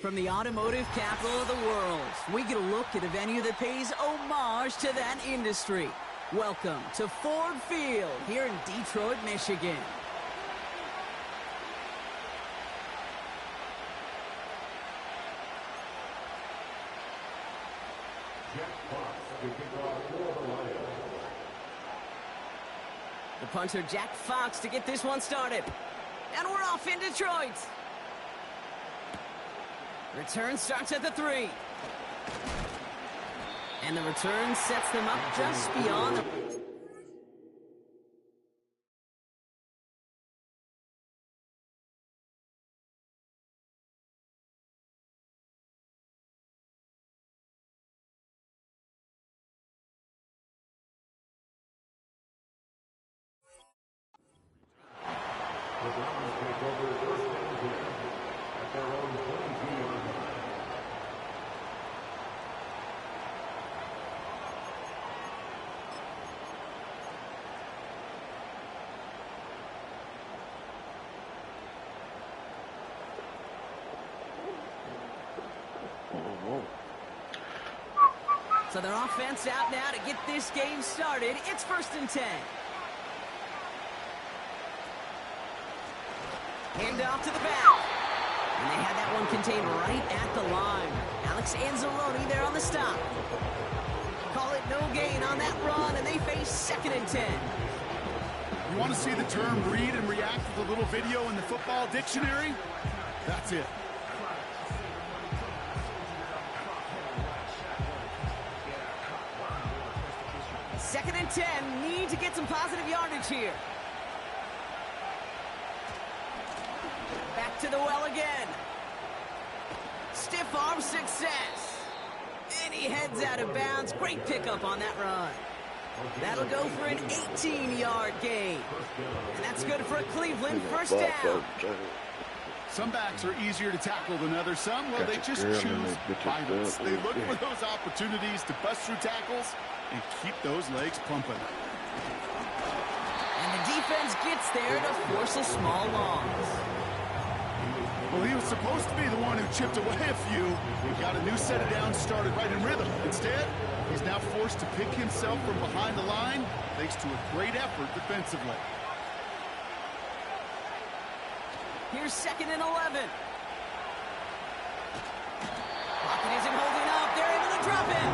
From the automotive capital of the world, we get a look at a venue that pays homage to that industry. Welcome to Ford Field here in Detroit, Michigan. The punter, Jack Fox, to get this one started. And we're off in Detroit. Return starts at the 3. And the return sets them up just beyond the... So their offense out now to get this game started. It's 1st and 10. Hand off to the back. And they had that one contained right at the line. Alex Anzalone there on the stop. Call it no gain on that run, and they face 2nd and 10. You want to see the term read and react with a little video in the football dictionary? That's it. Second and 10, need to get some positive yardage here. Back to the well again. Stiff arm success. And he heads out of bounds. Great pickup on that run. That'll go for an 18-yard gain. And that's good for a Cleveland 1st down. Some backs are easier to tackle than others. Some, well, they just choose violence. They look for those opportunities to bust through tackles and keep those legs pumping. And the defense gets there to force a small loss. Well, he was supposed to be the one who chipped away a few. He got a new set of downs started right in rhythm. Instead, he's now forced to pick himself from behind the line thanks to a great effort defensively. Here's 2nd and 11. Pocket isn't holding up. They're able to drop him.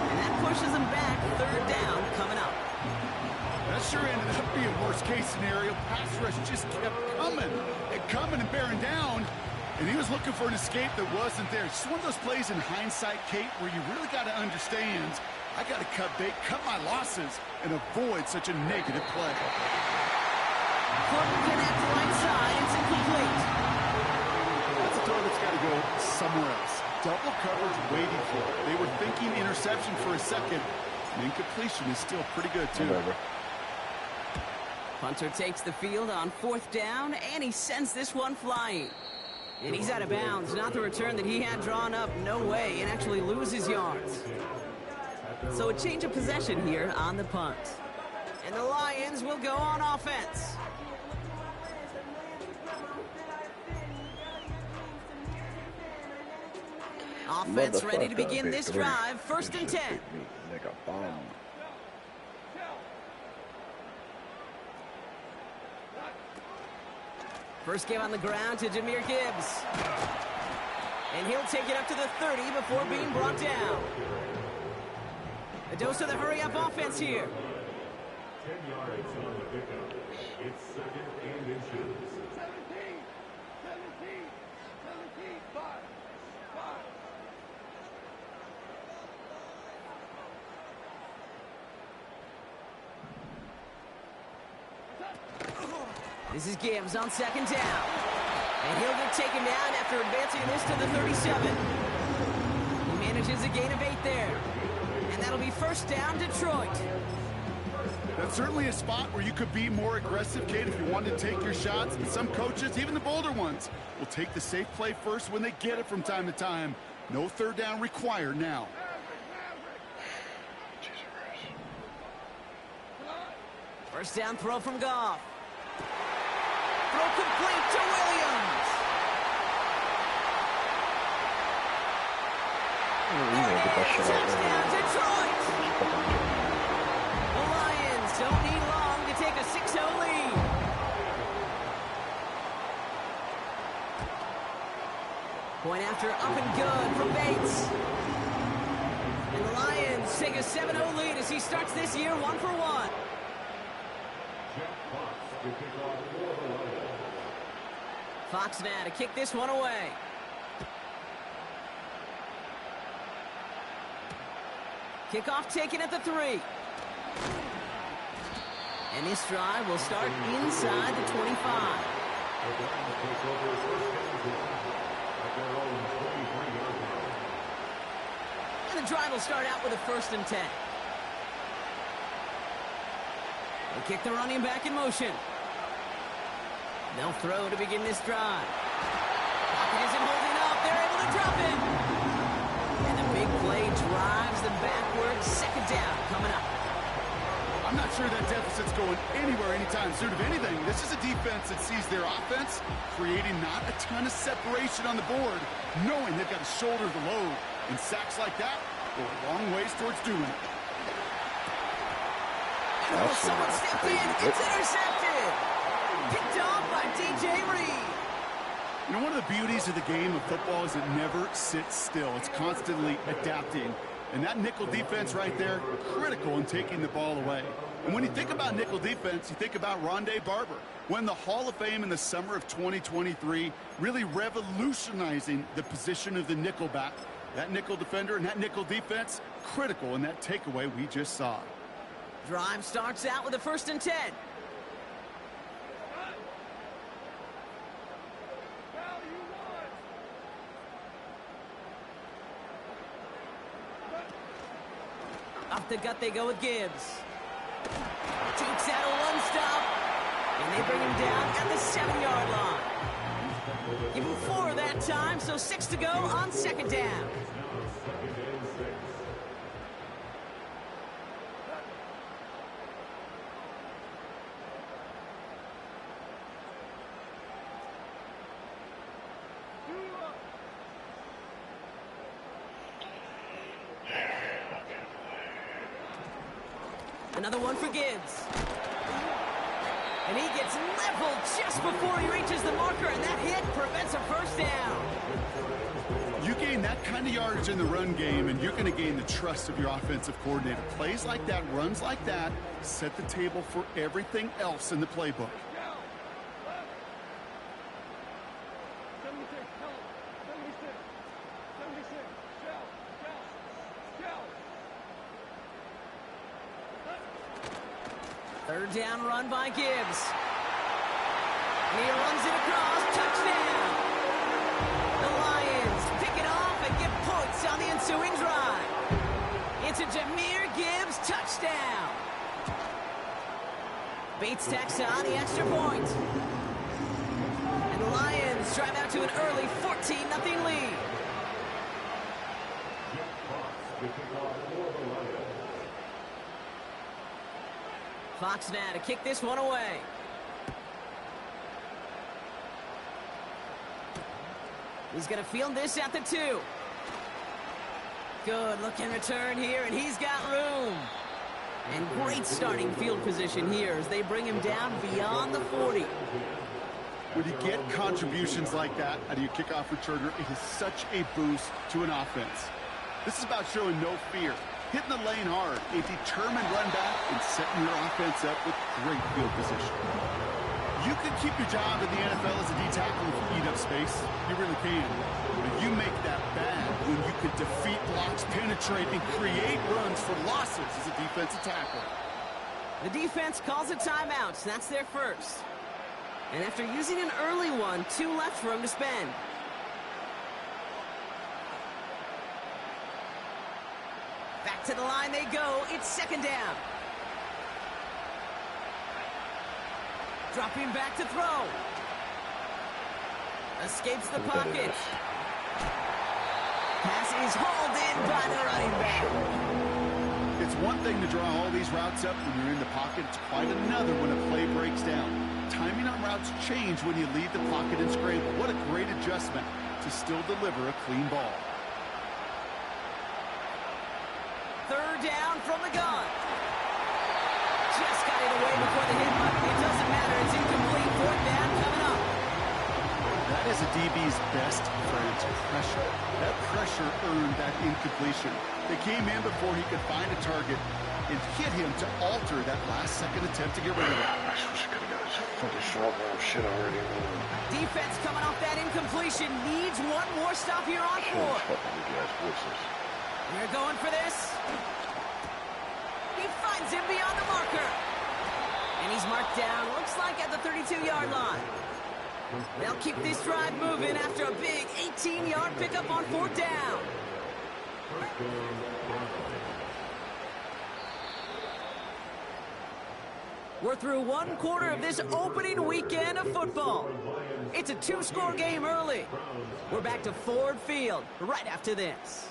And that pushes him back. 3rd down coming up. That sure ended up being worst-case scenario. Pass rush just kept coming and bearing down. And he was looking for an escape that wasn't there. It's just one of those plays in hindsight, Kate, where you really got to understand, I got to cut bait, cut my losses, and avoid such a negative play. Couldn't connect right side. It's incomplete. That's a throw that's got to go somewhere else. Double coverage waiting for it. They were thinking interception for a second. And incompletion is still pretty good, too. Whatever. Punter takes the field on 4th down, and he sends this one flying. And he's out of bounds. Not the return that he had drawn up. No way. And actually loses yards. So a change of possession here on the punt. And the Lions will go on offense. Offense ready to begin this drive. 1st and 10. First game on the ground to Jahmyr Gibbs. And he'll take it up to the 30 before being brought down. A dose of the hurry-up offense here. 10 yards on the pickup. It's 2nd and inches. 17, 5. This is Gibbs on 2nd down. And he'll get taken down after advancing this to the 37. He manages a gain of 8 there. And that'll be 1st down, Detroit. That's certainly a spot where you could be more aggressive, Kate, if you wanted to take your shots. And some coaches, even the bolder ones, will take the safe play first when they get it from time to time. No 3rd down required now. First down throw from Goff. Throw complete to Williams. Touchdown, Detroit! The Lions don't need long to take a 6-0 lead. Point after up and good from Bates. And the Lions take a 7-0 lead as he starts this year 1-for-1. Fox now to kick this one away. Kickoff taken at the 3. And this drive will start inside the 25. And the drive will start out with a 1st and 10. They kick the running back in motion. They'll throw to begin this drive. Pocket isn't holding up. They're able to drop it. And the big play drives them backwards. 2nd down coming up. I'm not sure that deficit's going anywhere anytime soon. If anything, this is a defense that sees their offense creating not a ton of separation on the board, knowing they've got to shoulder the load. And sacks like that go a long ways towards doing it. Oh, someone stepped in. It's intercepted. Picked off by DJ Reed. You know, one of the beauties of the game of football is it never sits still. It's constantly adapting. And that nickel defense right there, critical in taking the ball away. And when you think about nickel defense, you think about Rondé Barber. Won the Hall of Fame in the summer of 2023, really revolutionizing the position of the nickel back. That nickel defender and that nickel defense, critical in that takeaway we just saw. Drive starts out with a 1st and 10. Off the gut they go with Gibbs. Takes out a one-stop. And they bring him down at the 7-yard line. Give him 4 that time, so 6 to go on 2nd down. Another one for Gibbs. And he gets leveled just before he reaches the marker, and that hit prevents a 1st down. You gain that kind of yardage in the run game, and you're going to gain the trust of your offensive coordinator. Plays like that, runs like that, set the table for everything else in the playbook. Third down run by Gibbs. And he runs it across. Touchdown! The Lions pick it off and get points on the ensuing drive. It's a Jahmyr Gibbs touchdown. Bates tacks on the extra point. And the Lions drive out to an early 14-0 lead. Fox now to kick this one away. He's going to field this at the 2. Good looking return here, and he's got room. And great starting field position here as they bring him down beyond the 40. When you get contributions like that out of your kickoff returner, it is such a boost to an offense. This is about showing no fear. Hitting the lane hard, a determined run back, and setting your offense up with great field position. You can keep your job in the NFL as a D-tackle if you eat up space. You really can. But you make that bad when you can defeat blocks, penetrate, and create runs for losses as a defensive tackle. The defense calls a timeout. That's their first. And after using an early one, 2 left for him to spend. Back to the line they go. It's 2nd down. Dropping back to throw. Escapes the pocket. Pass is hauled in by the running back. It's one thing to draw all these routes up when you're in the pocket. It's quite another when a play breaks down. Timing on routes change when you leave the pocket and scramble. What a great adjustment to still deliver a clean ball. third down from the gun. Just got it away before the hit button. It doesn't matter. It's incomplete. Fourth down coming up. That is a DB's best friend, pressure. That pressure earned that incompletion. They came in before he could find a target and hit him to alter that last-second attempt to get rid of it. I wish I could have got this fucking short round shit already. Defense coming off that incompletion needs one more stop here on fourth. We're going for this. He finds him beyond the marker. And he's marked down, looks like at the 32-yard line. They'll keep this drive moving after a big 18-yard pickup on fourth down. We're through one quarter of this opening weekend of football. It's a two-score game early. We're back to Ford Field right after this.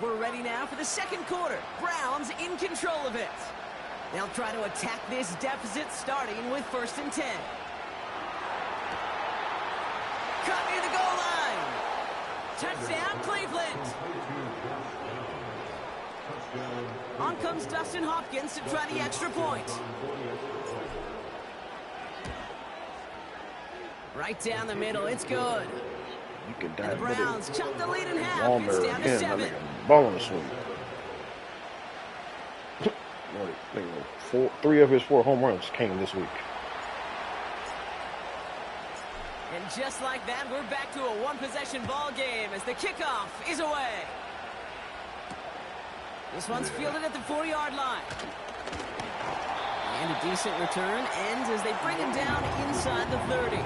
We're ready now for the second quarter. Browns in control of it. They'll try to attack this deficit starting with 1st and 10. Cut near the goal line. Touchdown, Cleveland. On comes Dustin Hopkins to try the extra point. Right down the middle, it's good. You can die. And the Browns chop the lead in half. It's down to 7. Ball on the swing. 3 of his 4 home runs came this week. And just like that, we're back to a one-possession ball game as the kickoff is away. This one's fielded at the 4-yard line. And a decent return ends as they bring him down inside the 30.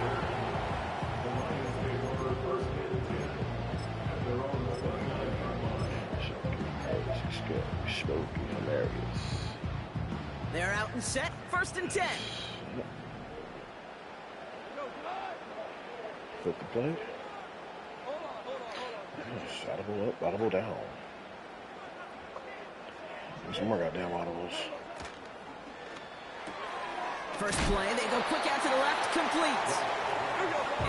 Hilarious. They're out and set. 1st and 10. Flip the play. Audible up, audible down. Some more goddamn audibles. First play, they go quick out to the left, complete.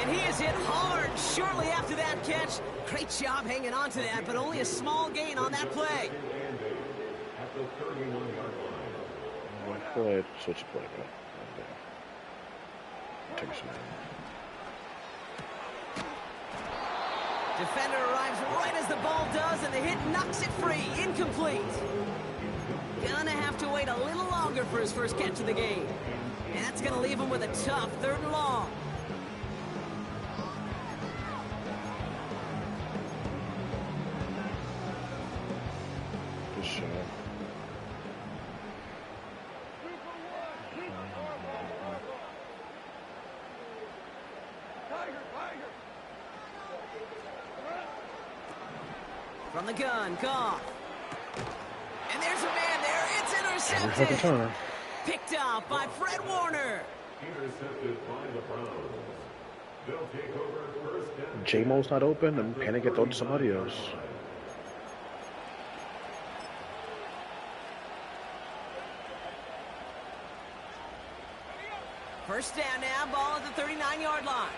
And he is hit hard shortly after that catch. Great job hanging on to that, but only a small gain on that play. Go ahead, switch the play, bro. Take a swing. Defender arrives right as the ball does, and the hit knocks it free. Incomplete. Gonna have to wait a little longer for his first catch of the game. And that's gonna leave him with a tough 3rd and long. Good shot. From the gun, Goff. And there's a man there. It's intercepted. Picked up by Fred Warner. Intercepted by the Browns. They'll take over 1st and J-Mo's not open, and panic and throw to somebody else. First down now, ball at the 39-yard line.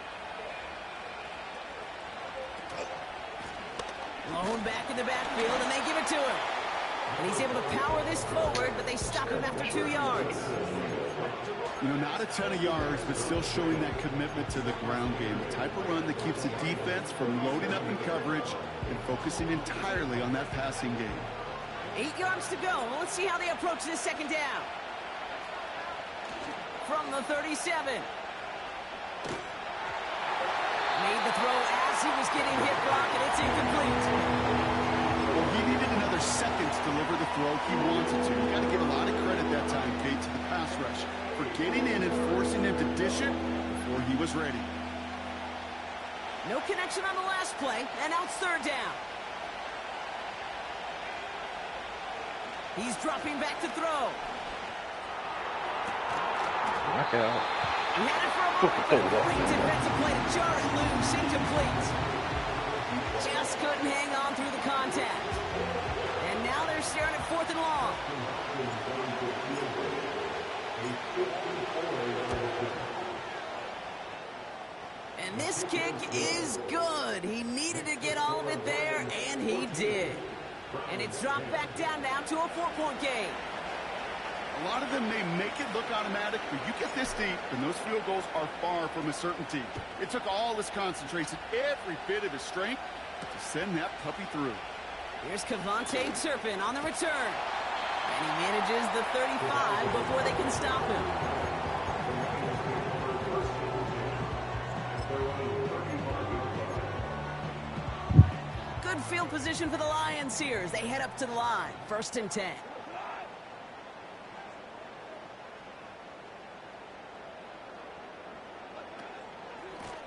Blown back in the backfield, and they give it to him. And he's able to power this forward, but they stop him after 2 yards. You know, not a ton of yards, but still showing that commitment to the ground game. The type of run that keeps the defense from loading up in coverage and focusing entirely on that passing game. 8 yards to go. Well, let's see how they approach this second down. From the 37. Made the throw as he was getting hit block, and it's incomplete. Well, he needed another second to deliver the throw he wanted to. You got to give a lot of credit that time, Kate, to the pass rush for getting in and forcing him to dish it before he was ready. No connection on the last play, and now it's 3rd down. He's dropping back to throw. Knock out. He had it for a moment. Great defensive play to jar it loose. Incomplete. Just couldn't hang on through the contact. And now they're staring at 4th and long. And it's dropped back down now to a 4-point game. A lot of them may make it look automatic, but you get this deep, and those field goals are far from a certainty. It took all his concentration, every bit of his strength, to send that puppy through. Here's Kevontae Turpin on the return. And he manages the 35 before they can stop him. Good field position for the Lions here as they head up to the line. 1st and 10.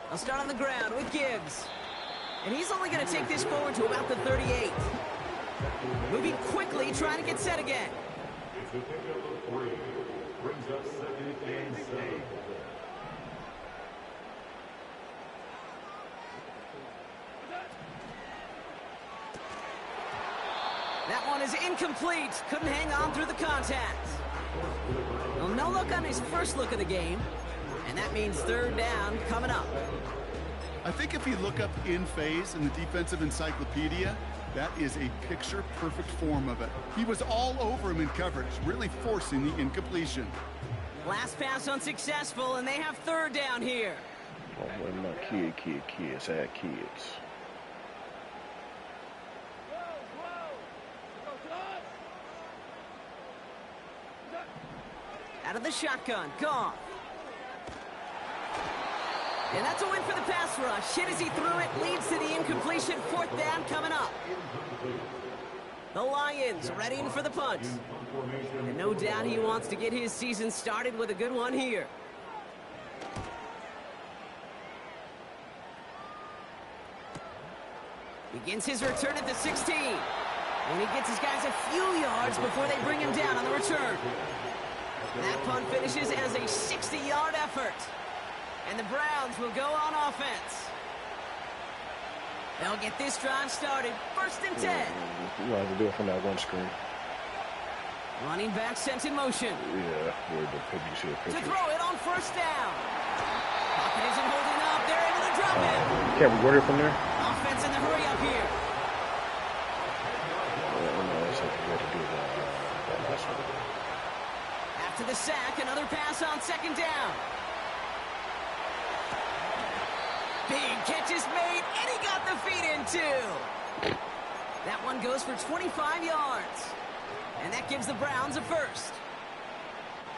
They'll start on the ground with Gibbs. And he's only going to take this forward to about the 38. Moving quickly, trying to get set again. It's the pickup of 3. Brings up 2nd and 7. That one is incomplete. Couldn't hang on through the contact. Well, no look on his first look of the game. And that means 3rd down coming up. I think if you look up in phase in the defensive encyclopedia, that is a picture-perfect form of it. He was all over him in coverage, really forcing the incompletion. Last pass unsuccessful, and they have 3rd down here. Oh, well, not kids. I had kids. Out of the shotgun, Goff. And that's a win for the pass rush. Hit as he threw it, leads to the incompletion. 4th down coming up. The Lions readying for the punt. And no doubt he wants to get his season started with a good one here. Begins his return at the 16. And he gets his guys a few yards before they bring him down on the return. That punt finishes as a 60-yard effort. And the Browns will go on offense. They'll get this drive started. 1st and 10. You have to do it from that one screen. Running back sent in motion. Yeah, where the picture, you see a To picture. throw it on 1st down. Pocket isn't holding up. They're able to drop it. Can't we go here from there? Offense in the hurry up here. No, that's what we had to do that last one. After the sack, another pass on 2nd down. Big catch is made, and he got the feet in too. That one goes for 25 yards. And that gives the Browns a 1st.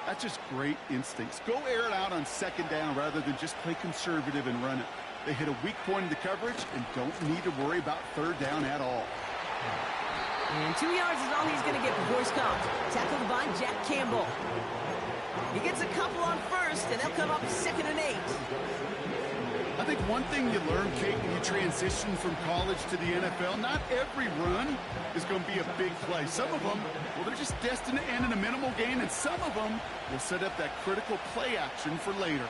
That's just great instincts. Go air it out on 2nd down rather than just play conservative and run it. They hit a weak point in the coverage and don't need to worry about 3rd down at all. And 2 yards is all he's going to get before he's stopped. Tackled by Jack Campbell. He gets a couple on 1st, and they'll come up 2nd and 8. I think one thing you learn, Kate, when you transition from college to the NFL, not every run is going to be a big play. Some of them, well, they're just destined to end in a minimal gain, and some of them will set up that critical play action for later.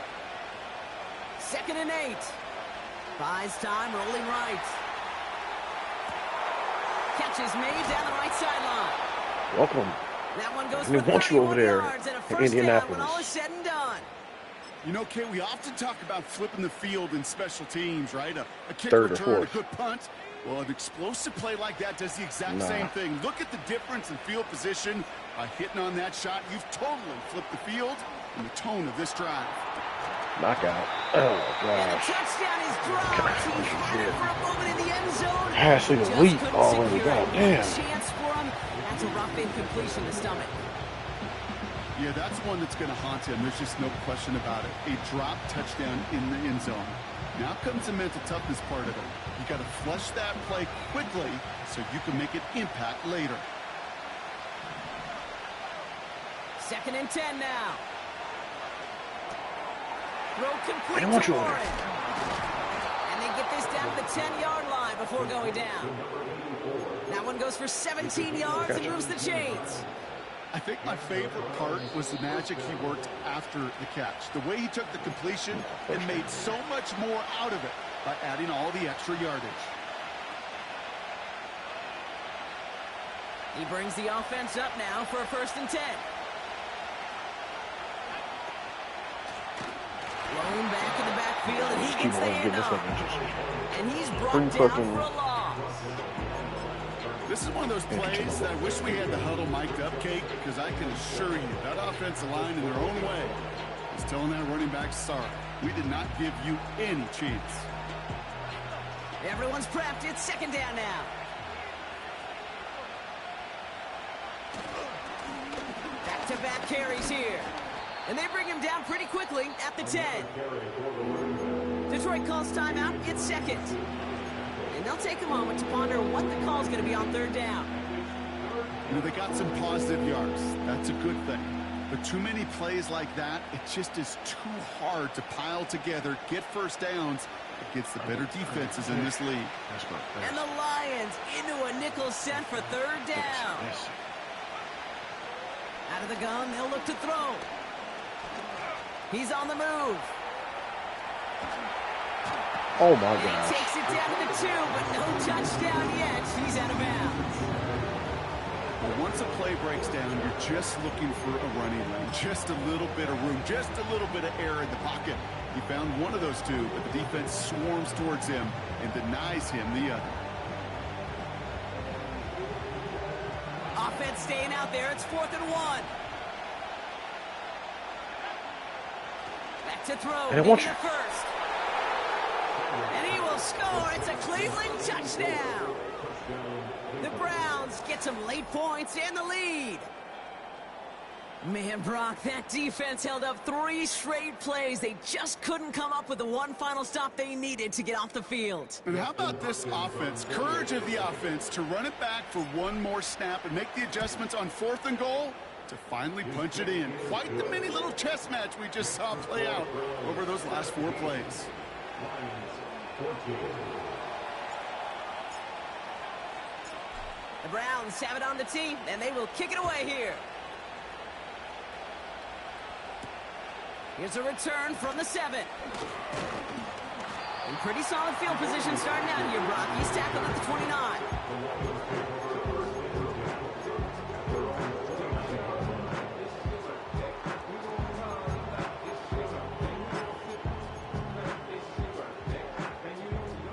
2nd and 8. Buys time, rolling right. Catch is made down the right sideline. Welcome. That one goes We for want you over 31 there yards and a in 1st down Indianapolis. when all is said and done. You know, Kate, we often talk about flipping the field in special teams, right? A kick 3rd or return, a 4th. good punt. Well, an explosive play like that does the exact same thing. Look at the difference in field position. By hitting on that shot, you've totally flipped the field and the tone of this drive. Knockout. Oh, And a gosh. touchdown is dropped. He had it for a moment in the end zone. Passing Just elite couldn't already. secure it. God damn. Chance for him. That's a rough incompletion to stomach. Yeah, that's one that's going to haunt him. There's just no question about it. A drop touchdown in the end zone. Now comes the mental toughness part of it. You got to flush that play quickly so you can make it impact later. 2nd and 10 now. Throw complete I don't want to you over Warren. And they get this down to the 10-yard line before going down. That one goes for 17 yards and moves the chains. I think my favorite part was the magic he worked after the catch. The way he took the completion and made so much more out of it by adding all the extra yardage. He brings the offense up now for a 1st and 10. Blown back in the backfield, and he gets the handoff. And he's brought down for a loss. This is one of those plays that I wish we had the huddle mic'd up, Kate, because I can assure you that offensive line in their own way is telling that running back, sorry, we did not give you any chance. Everyone's prepped. It's second down now. Back-to-back carries here. And they bring him down pretty quickly at the 10. Detroit calls timeout. It's second. And they'll take a moment to ponder what the call is going to be on third down. You know, they got some positive yards. That's a good thing. But too many plays like that, it just is too hard to pile together, get first downs against the better defenses in this league. And the Lions into a nickel set for third down. Out of the gun, they'll look to throw. He's on the move. Oh, my And God. he takes it down to the 2, but no touchdown yet. He's out of bounds. Well, once a play breaks down, you're just looking for a running lane. Just a little bit of room, just a little bit of air in the pocket. He found one of those two, but the defense swarms towards him and denies him the other. Offense staying out there. It's 4th and 1. Back to throw. And it won't- Making the first. And he will score. It's a Cleveland touchdown. The Browns get some late points and the lead. Man, Brock, that defense held up 3 straight plays. They just couldn't come up with the one final stop they needed to get off the field. And how about this offense? Courage of the offense to run it back for one more snap and make the adjustments on 4th and goal to finally punch it in. Quite the mini little chess match we just saw play out over those last 4 plays. The Browns have it on the tee, and they will kick it away here. Here's a return from the 7. In pretty solid field position starting out here, Brock. He's tackled at the 29.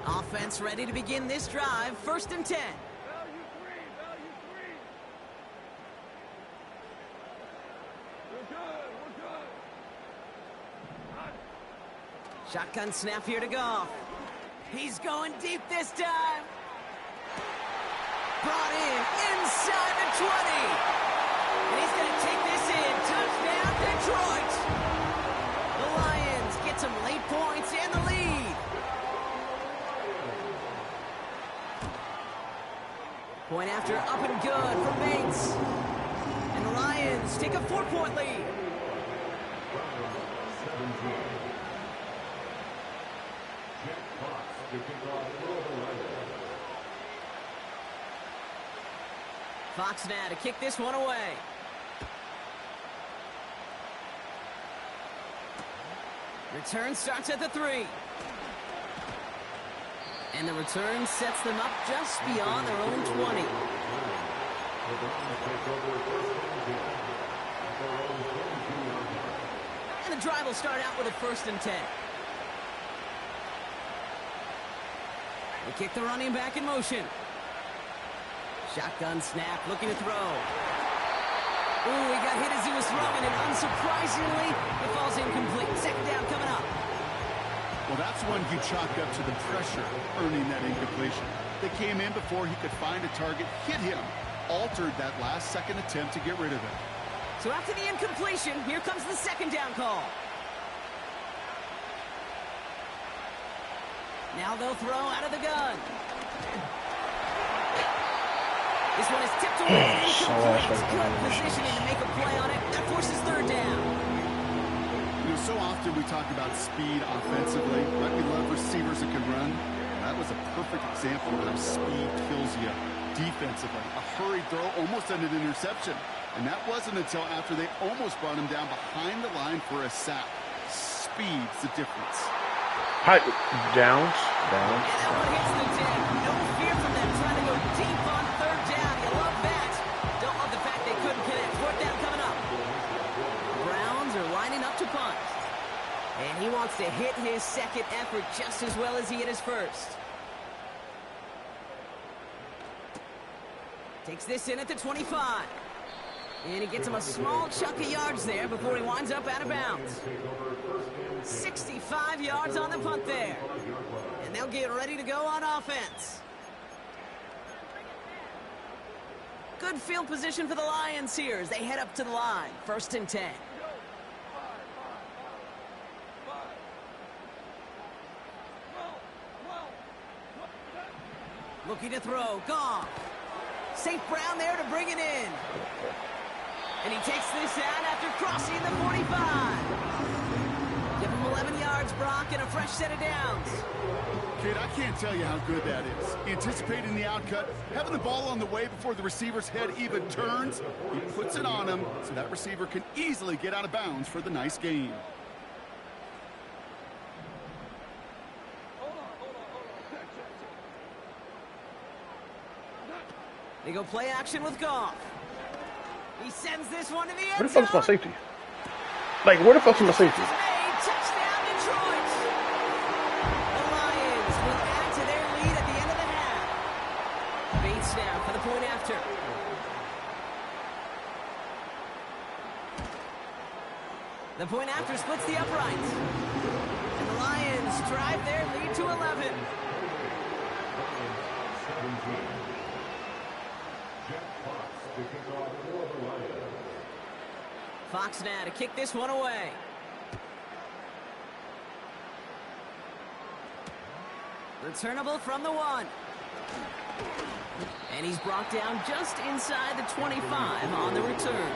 Offense ready to begin this drive. 1st and 10. Shotgun snap here to Goff. He's going deep this time. Brought in inside the 20. And he's going to take this in. Touchdown, Detroit. The Lions get some late points and the lead. Point after up and good for Bates. And the Lions take a 4-point lead. Fox now to kick this one away. Return starts at the 3. And the return sets them up just beyond their own 20. And the drive will start out with a 1st and 10. They kick the running back in motion. Shotgun snap, looking to throw. Ooh, he got hit as he was throwing, and unsurprisingly, it falls incomplete. 2nd down coming up. Well, that's one you chalk up to the pressure earning that incompletion. They came in before he could find a target, hit him, altered that last-second attempt to get rid of it. So after the incompletion, here comes the 2nd down call. Now they'll throw out of the gun. This one is tipped away. Incomplete. Good positioning to make a play on it. That forces 3rd down. You know, so often we talk about speed offensively. Right? We love receivers that can run. That was a perfect example of how speed kills you defensively. A hurried throw almost ended an interception. And that wasn't until after they almost brought him down behind the line for a sack. Speed's the difference. Height downs. And that one hits the deck. No fear from them trying to go deep on 3rd down. You love that. Don't love the fact they couldn't connect. 4th down coming up. Browns are lining up to punt. And he wants to hit his 2nd effort just as well as he hit his 1st. Takes this in at the 25. And he gets him a small chunk of yards there before he winds up out of bounds. 65 yards on the punt there. And they'll get ready to go on offense. Good field position for the Lions here as they head up to the line. 1st and 10. Looking to throw. Goff. St. Brown there to bring it in. And he takes this out after crossing the 45. Give him 11 yards, Brock, and a fresh set of downs. Kid, I can't tell you how good that is. Anticipating the outcut, having the ball on the way before the receiver's head even turns. He puts it on him so that receiver can easily get out of bounds for the nice gain. They go play action with Goff. He sends this one to the end Where the fuck is my safety? Like, where the fuck is my safety? Touchdown, Detroit. The Lions will add to their lead at the end of the half. Bates now for the point after. The point after splits the uprights. And the Lions drive their lead to 11. Fox now to kick this one away. Returnable from the 1. And he's brought down just inside the 25 on the return.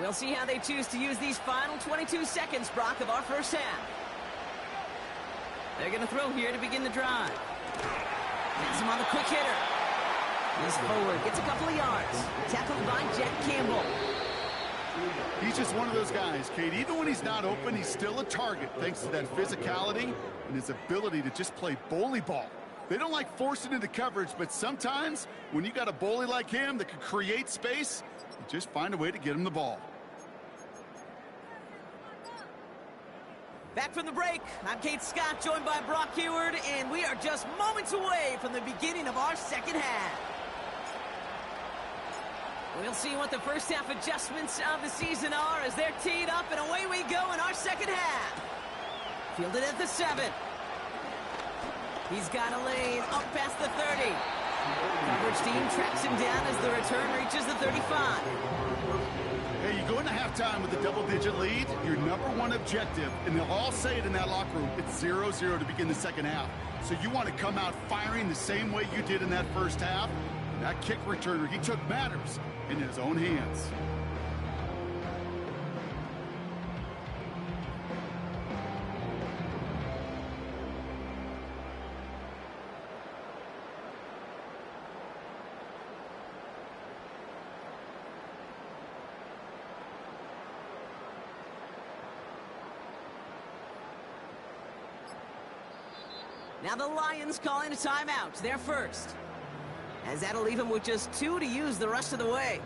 We'll see how they choose to use these final 22 seconds, Brock, of our first half. They're going to throw here to begin the drive. Has him on the quick hitter. He's forward, gets a couple of yards. Tackled by Jack Campbell. He's just one of those guys, Kate. Even when he's not open, he's still a target thanks to that physicality and his ability to just play bully ball. They don't like forcing into coverage, but sometimes when you got a bully like him that can create space, you just find a way to get him the ball. Back from the break, I'm Kate Scott, joined by Brock Heward, and we are just moments away from the beginning of our second half. We'll see what the first half adjustments of the season are as they're teed up, and away we go in our second half. Fielded at the 7. He's got a lane up past the 30. Coverage team tracks him down as the return reaches the 35. Hey, you go into halftime with a double-digit lead, your #1 objective, and they'll all say it in that locker room, it's 0-0 to begin the second half. So you want to come out firing the same way you did in that first half. And that kick returner, he took matters in his own hands. Now the Lions calling a timeout, their first. As that'll leave him with just 2 to use the rest of the way.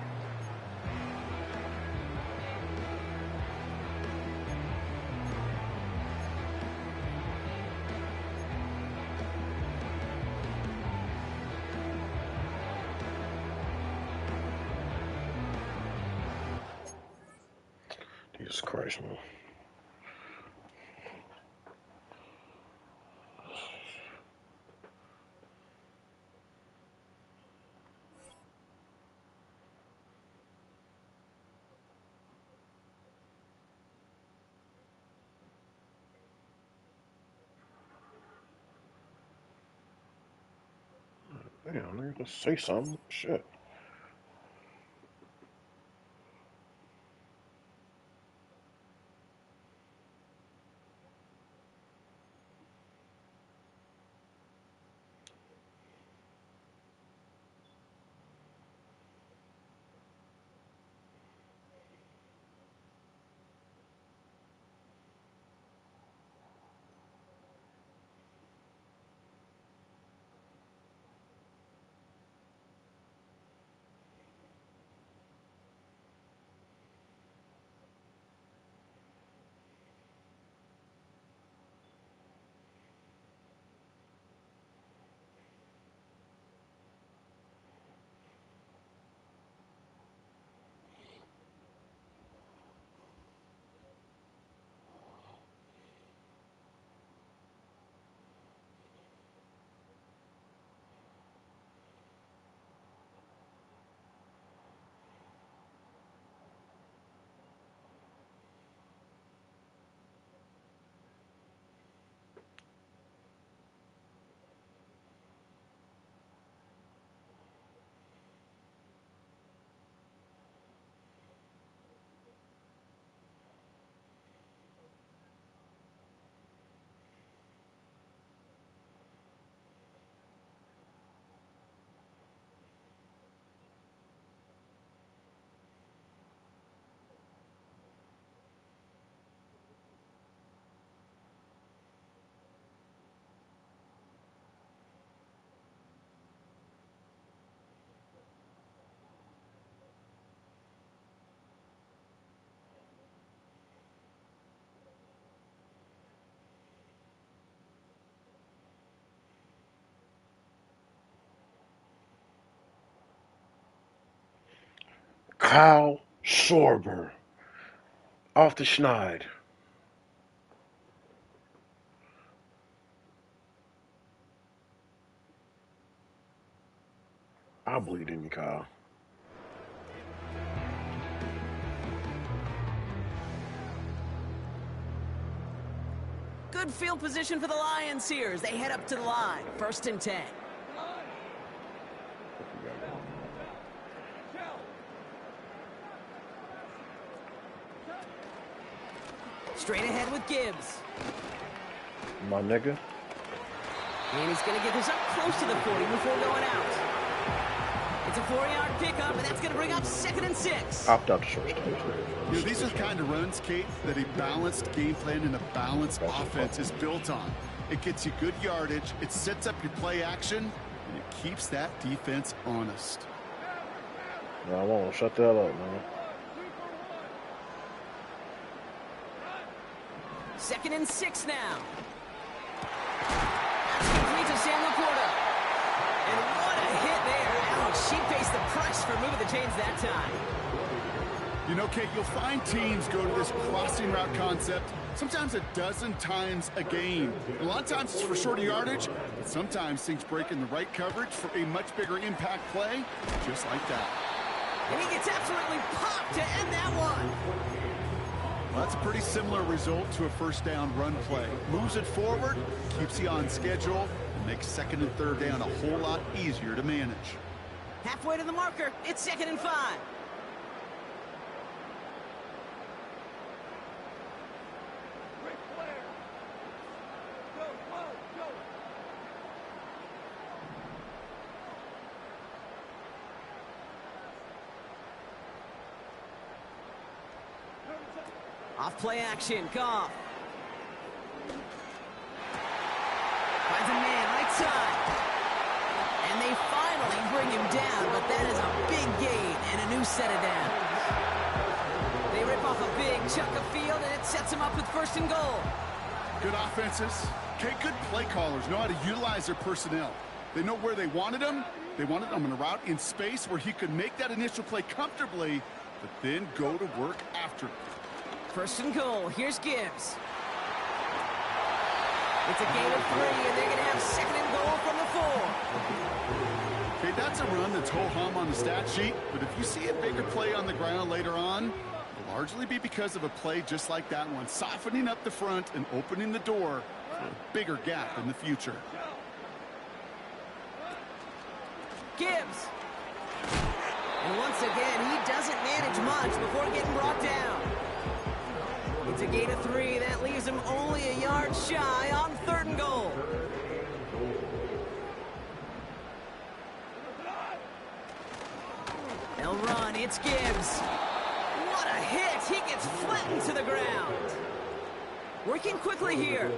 Jesus Christ, man. Damn, nigga, let's say something. Shit. Kyle Sorber off the schneid. I'll bleed in you, Kyle. Good field position for the Lions here as they head up to the line. 1st and 10. Straight ahead with Gibbs. My nigga. And he's going to get this up close to the 40 before going out. It's a 4-yard pickup, and that's going to bring up 2nd and 6. Opt out the short stage. You know, these are the kind of runs, Kate, that a balanced game plan and a balanced offense is built on. It gets you good yardage, it sets up your play action, and it keeps that defense honest. No, I won't. Shut that up, man. 2nd and 6 now. That's complete to Sam Laporta. And what a hit there. Ouch, she faced the press for moving the chains that time. You know, Kate, you'll find teams go to this crossing route concept sometimes a dozen times a game. A lot of times it's for shorter yardage, but sometimes things break in the right coverage for a much bigger impact play, just like that. And he gets absolutely popped to end that one. Well, that's a pretty similar result to a 1st down run play. Moves it forward, keeps you on schedule, and makes 2nd and 3rd down a whole lot easier to manage. Halfway to the marker, it's 2nd and 5. Off play action, Goff. Finds a man right side. And they finally bring him down, but that is a big gain and a new set of downs. They rip off a big chunk of field, and it sets him up with 1st and goal. Good offenses. Okay, good play callers know how to utilize their personnel. They know where they wanted him. They wanted him on a route in space where he could make that initial play comfortably, but then go to work after it. 1st and goal. Here's Gibbs. It's a gain of 3, and they're going to have 2nd and goal from the 4. Okay, that's a run that's ho-hum on the stat sheet, but if you see a bigger play on the ground later on, it'll largely be because of a play just like that one, softening up the front and opening the door for a bigger gap in the future. Gibbs. And once again, he doesn't manage much before getting brought down. It's a gain of 3. That leaves him only a yard shy on 3rd and goal. They'll run. It's Gibbs. What a hit. He gets flattened to the ground. Working quickly here.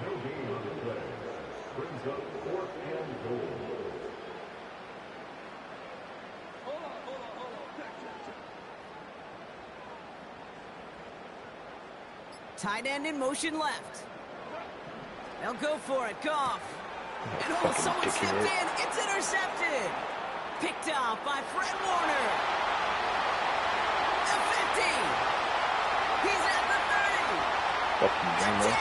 No gain on the play. Brings up 4th and goal. Tight end in motion left. They'll go for it. Goff. And oh, someone stepped in. It's intercepted. Picked off by Fred Warner. The 50. He's at the 30. The 10.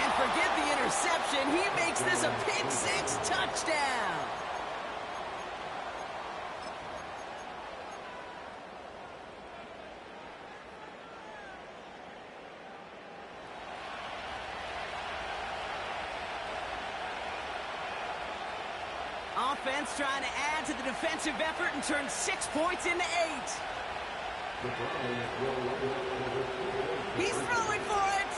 And forget the interception. He makes this a pick 6 touchdown. Offense trying to add to the defensive effort and turn 6 points into 8. He's throwing for it.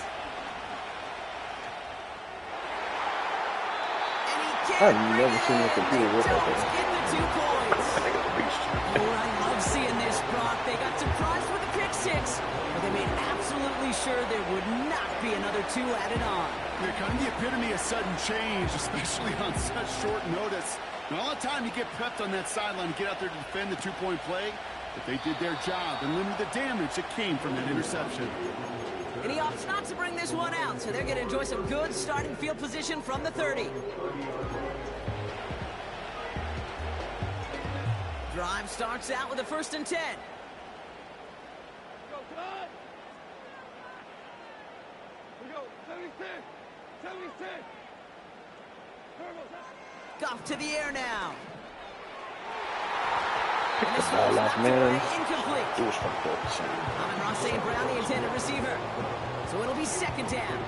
And he can't. I've never seen a computer work like Don't that. get the 2 points. I think it's a beast. Oh, I love seeing this, Brock. They got surprised with the pick 6, but they made absolutely sure there would not be another 2 added on. They're kind of the epitome of sudden change, especially on such short notice. And all the time you get prepped on that sideline to get out there to defend the 2-point play, but they did their job and limited the damage that came from that interception. And he opts not to bring this one out, so they're going to enjoy some good starting field position from the 30. Drive starts out with a 1st and 10. Goff to the air now. Pick the ball off, man. Incomplete. It was fucked up. Amon-Ra St. Brown, the intended receiver. So it'll be 2nd down.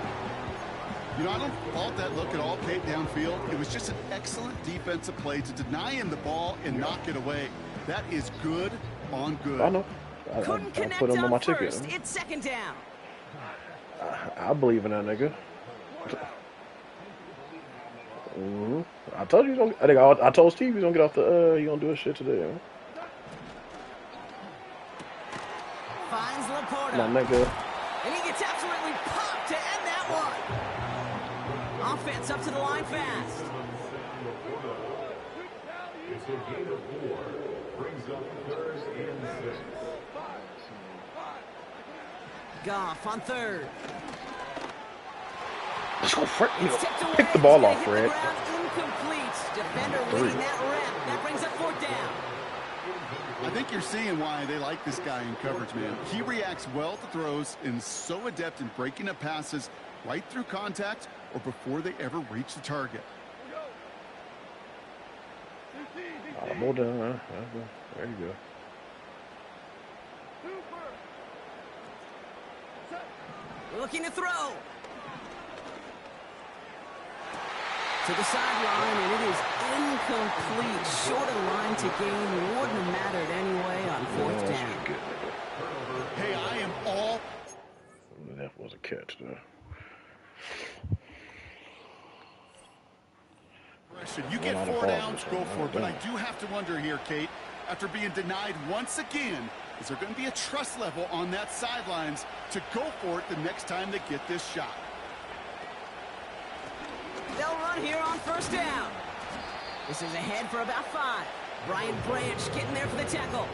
You know, I don't fault that look at all, Kate, downfield. It was just an excellent defensive play to deny him the ball and knock it away. That is good on good. I know. Couldn't I connect put him on my ticket. first. It's 2nd down. I believe in that nigga. I told you he's gonna. I told Steve he's gonna get off the. He gonna do his shit today. Man. Finds Laporta. My nigga. And he gets absolutely popped to end that one. Offense up to the line fast. It's a gain of 4. Brings up 3rd and 6. Goff on 3rd. Let's go, Fred. It's tipped away. Pick the ball It's off, gonna Fred. hit the ground incomplete. Defender leading that rep. That brings up 4th down. I think you're seeing why they like this guy in coverage, man. He reacts well to throws and is so adept in breaking up passes right through contact or before they ever reach the target. More down. There you go. Looking to throw. To the sideline, and it is incomplete. Short of line to gain. Wouldn't have mattered anyway on 4th down. Hey, I am all... That was a catch, though. You get 4 downs, go for it. But I do have to wonder here, Kate, after being denied once again, is there going to be a trust level on that sidelines to go for it the next time they get this shot? They'll run here on 1st down. This is ahead for about 5. Brian Branch getting there for the tackle.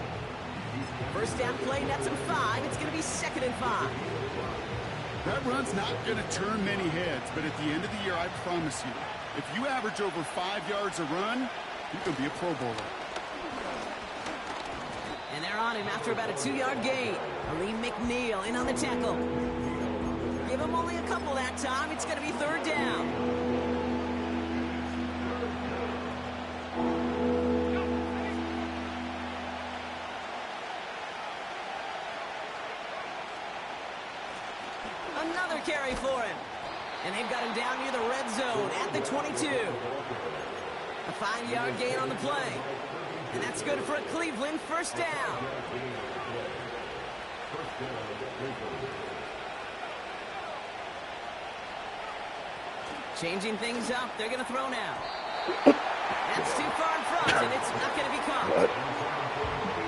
1st down play, nets him 5. It's going to be 2nd and 5. That run's not going to turn many heads, but at the end of the year, I promise you, if you average over 5 yards a run, you're going to be a Pro Bowler. And they're on him after about a 2-yard gain. Ali McNeil in on the tackle. Give him only a couple that time. It's going to be 3rd down. Another carry for him. And they've got him down near the red zone at the 22. A 5-yard gain on the play. And that's good for a Cleveland first down. Changing things up. They're going to throw now. That's too far in front, and it's not going to be caught.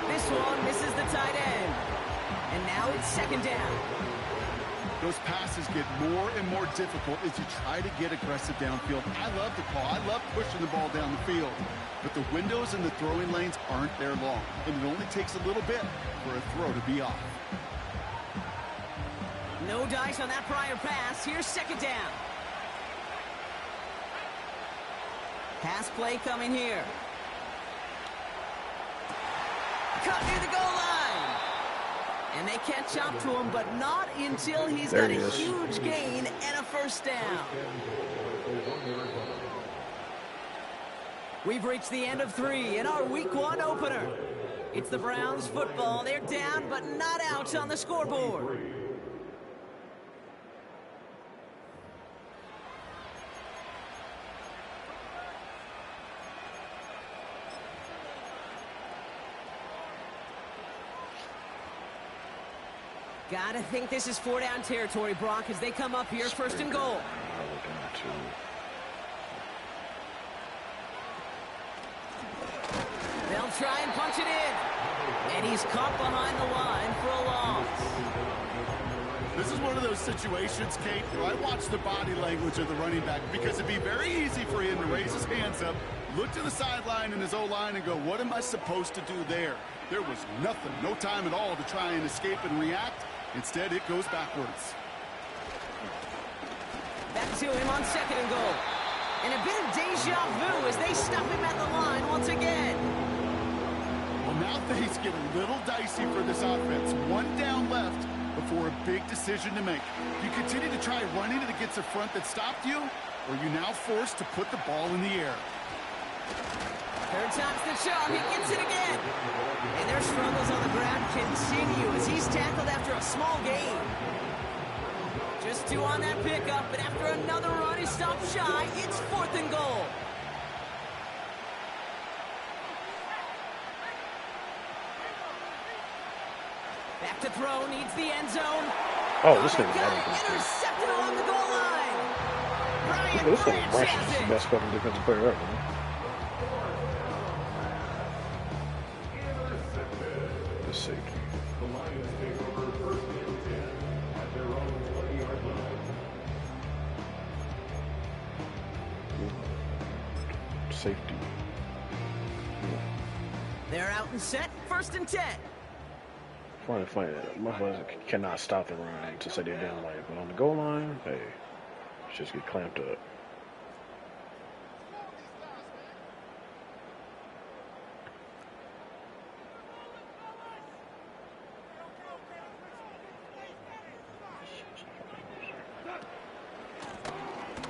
This one misses the tight end. And now it's second down. Those passes get more and more difficult as you try to get aggressive downfield. I love the call. I love pushing the ball down the field. But the windows in the throwing lanes aren't there long. And it only takes a little bit for a throw to be off. No dice on that prior pass. Here's second down. Pass play coming here. Cut near the goal line. And they catch up to him, but not until he's got a huge gain and a first down. We've reached the end of 3 in our Week 1 opener. It's the Browns football. They're down, but not out on the scoreboard. Gotta think this is 4-down territory, Brock, as they come up here first and goal. They'll try and punch it in. And he's caught behind the line for a loss. This is one of those situations, Kate, where I watch the body language of the running back because it'd be very easy for him to raise his hands up, look to the sideline in his O-line and go, what am I supposed to do there? There was nothing, no time at all to try and escape and react. Instead, it goes backwards. Back to him on second and goal. And a bit of deja vu as they stop him at the line once again. Well, now things get a little dicey for this offense. 1 down left before a big decision to make. You continue to try running it against a front that stopped you, or are you now forced to put the ball in the air? Third time's the charm. He gets it again. And their struggles on the ground continue as he's tackled after a small gain. Just 2 on that pickup, but after another run, he stops shy. It's 4th and goal. Back to throw, needs the end zone. Oh, this thing intercepted along the goal line. Brian this thing Branch is has the it. best fucking defensive player ever, man. The safety. The Lions take over first and 10 at their own 20-yard line. Safety. They're out and set, 1st and 10. Funny. My husband cannot stop the run to say they're down like, but on the goal line, hey, just get clamped up.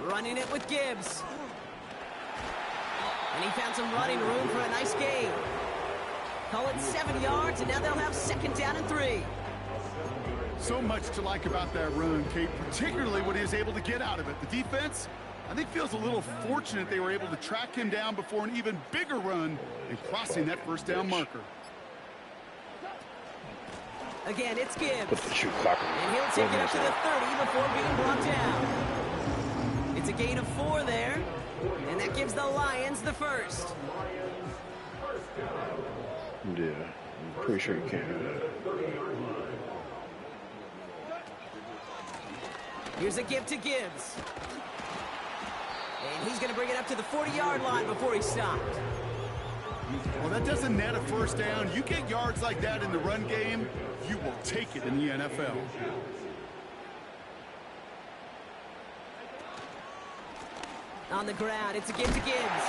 Running it with Gibbs. And he found some running room for a nice gain. Call it 7 yards, and now they'll have second down and 3. So much to like about that run, Kate, particularly what he was able to get out of it. The defense, I think, feels a little fortunate they were able to track him down before an even bigger run and crossing that first down marker. Again, it's Gibbs. Put the shoot clock on. And he'll take it up to the 30 before being brought down. It's a gain of 4 there, and that gives the Lions the first. Yeah, I'm pretty sure you can't do that. Here's a give to Gibbs. And he's going to bring it up to the 40-yard line before he's stopped. Well, that doesn't net a first down. You get yards like that in the run game, you will take it in the NFL. On the ground, it's a give to Gibbs.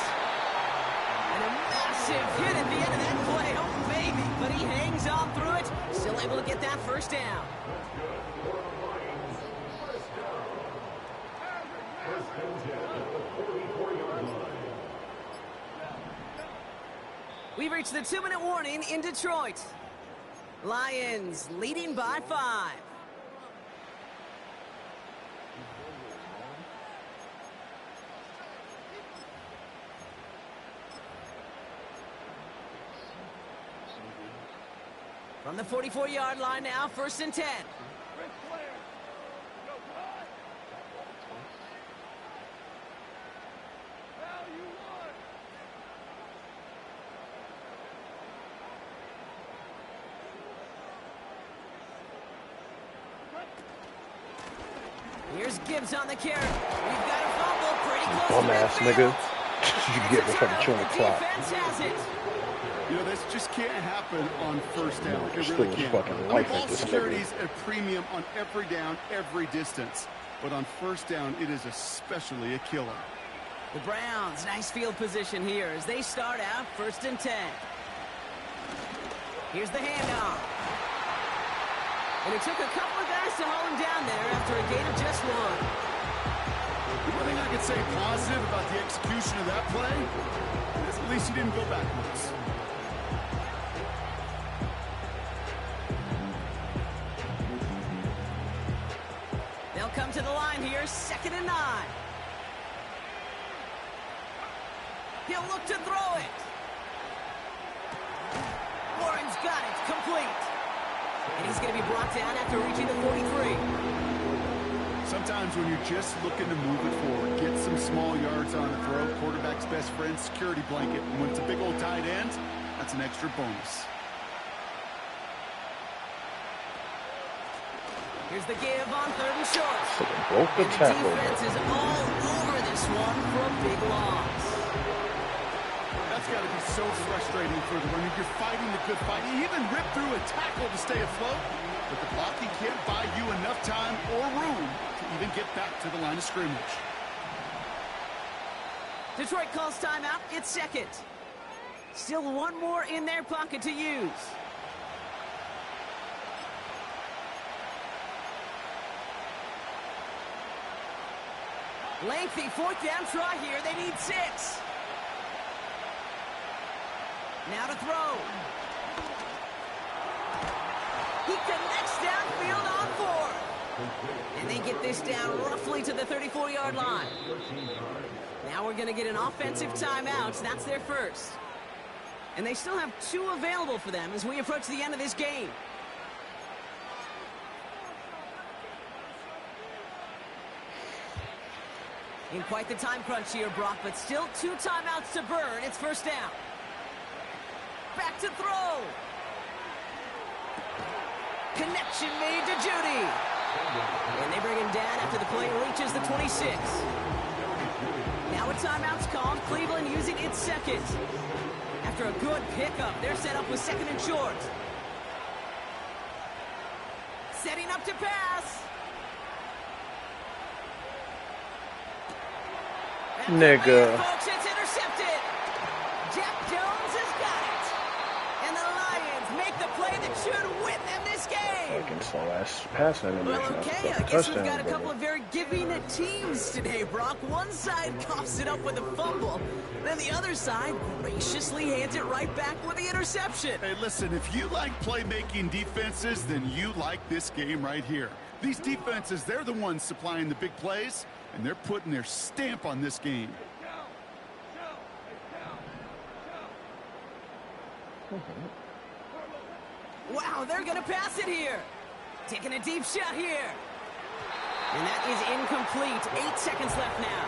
And a massive hit at the end of that play. Oh, baby. But he hangs on through it. Still able to get that first down. We've reached the 2-minute warning in Detroit. Lions leading by 5. From the 44-yard line now, 1st and 10. Here's Gibbs on the carry. We've got a fumble pretty close. Dumbass nigga. You get before the 2 o'clock. Defense has it. You know, this just can't happen on 1st down. It Still really is can't. fucking life Ball at this security nigga. is a premium on every down, every distance. But on 1st down, it is especially a killer. The Browns, nice field position here as they start out 1st and 10. Here's the handoff. And it took a couple of guys to hold him down there after a gain of just 1. The one thing I could say positive about the execution of that play is at least he didn't go backwards. They'll come to the line here, 2nd and 9. He'll look to throw it. Warren's got it, complete. And he's going to be brought down after reaching the 43. Sometimes when you're just looking to move it forward, get some small yards on the throw, quarterback's best friend, security blanket. And when it's a big old tight end, that's an extra bonus. Here's the give on 3rd and short. Broke the And the tackle. defense is all over this one for a big loss. That's got to be so frustrating for the runner. You're fighting the good fight. You even rip through a tackle to stay afloat, but the blocking can't buy you enough time or room to even get back to the line of scrimmage. Detroit calls timeout. It's 2nd. Still one more in their pocket to use. Lengthy 4th down try here. They need 6. Now to throw. He connects downfield on 4. And they get this down roughly to the 34-yard line. Now we're going to get an offensive timeout. That's their first. And they still have 2 available for them as we approach the end of this game. In quite the time crunch here, Brock, but still 2 timeouts to burn. It's 1st down. Back to throw. Connection made to Judy. And they bring him down after the play reaches the 26. Now a timeout's called. Cleveland using its 2nd. After a good pickup, they're set up with 2nd and short. Setting up to pass. Nigga. Folks, it's intercepted. Jack Jones has got it. And the Lions make the play that should win them this game. Fucking slow ass pass animation. Well, okay, I guess we've got a couple of very giving teams today, Brock. One side coughs it up with a fumble. Then the other side graciously hands it right back with the interception. Hey, listen, if you like playmaking defenses, then you like this game right here. These defenses, they're the ones supplying the big plays, and they're putting their stamp on this game. Wow, they're going to pass it here. Taking a deep shot here. And that is incomplete. 8 seconds left now.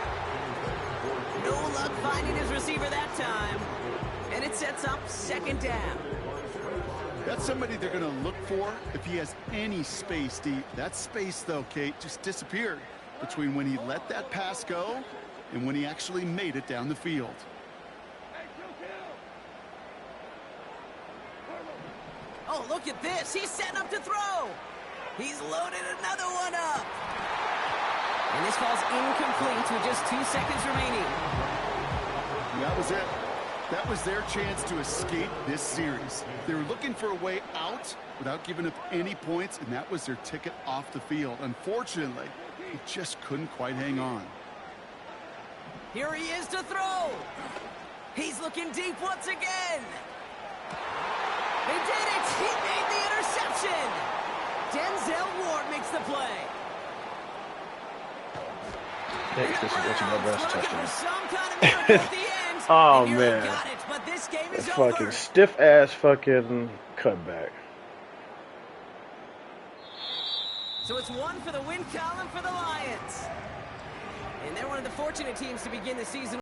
No luck finding his receiver that time. And it sets up 2nd down. That's somebody they're going to look for if he has any space deep. That space, though, Kate, just disappeared between when he let that pass go and when he actually made it down the field. Oh, look at this. He's setting up to throw. He's loaded another one up. And this falls incomplete with just 2 seconds remaining. And that was it. That was their chance to escape this series. They were looking for a way out without giving up any points, and that was their ticket off the field. Unfortunately, he just couldn't quite hang on. Here he is to throw. He's looking deep once again. They did it. He made the interception. Denzel Ward makes the play. Next, this is what's my best touchdown. Some kind of miracle at the end. Oh, They man. got it, but this game is Fucking over. stiff ass fucking cutback. So it's one for the win column for the Lions. And they're one of the fortunate teams to begin the season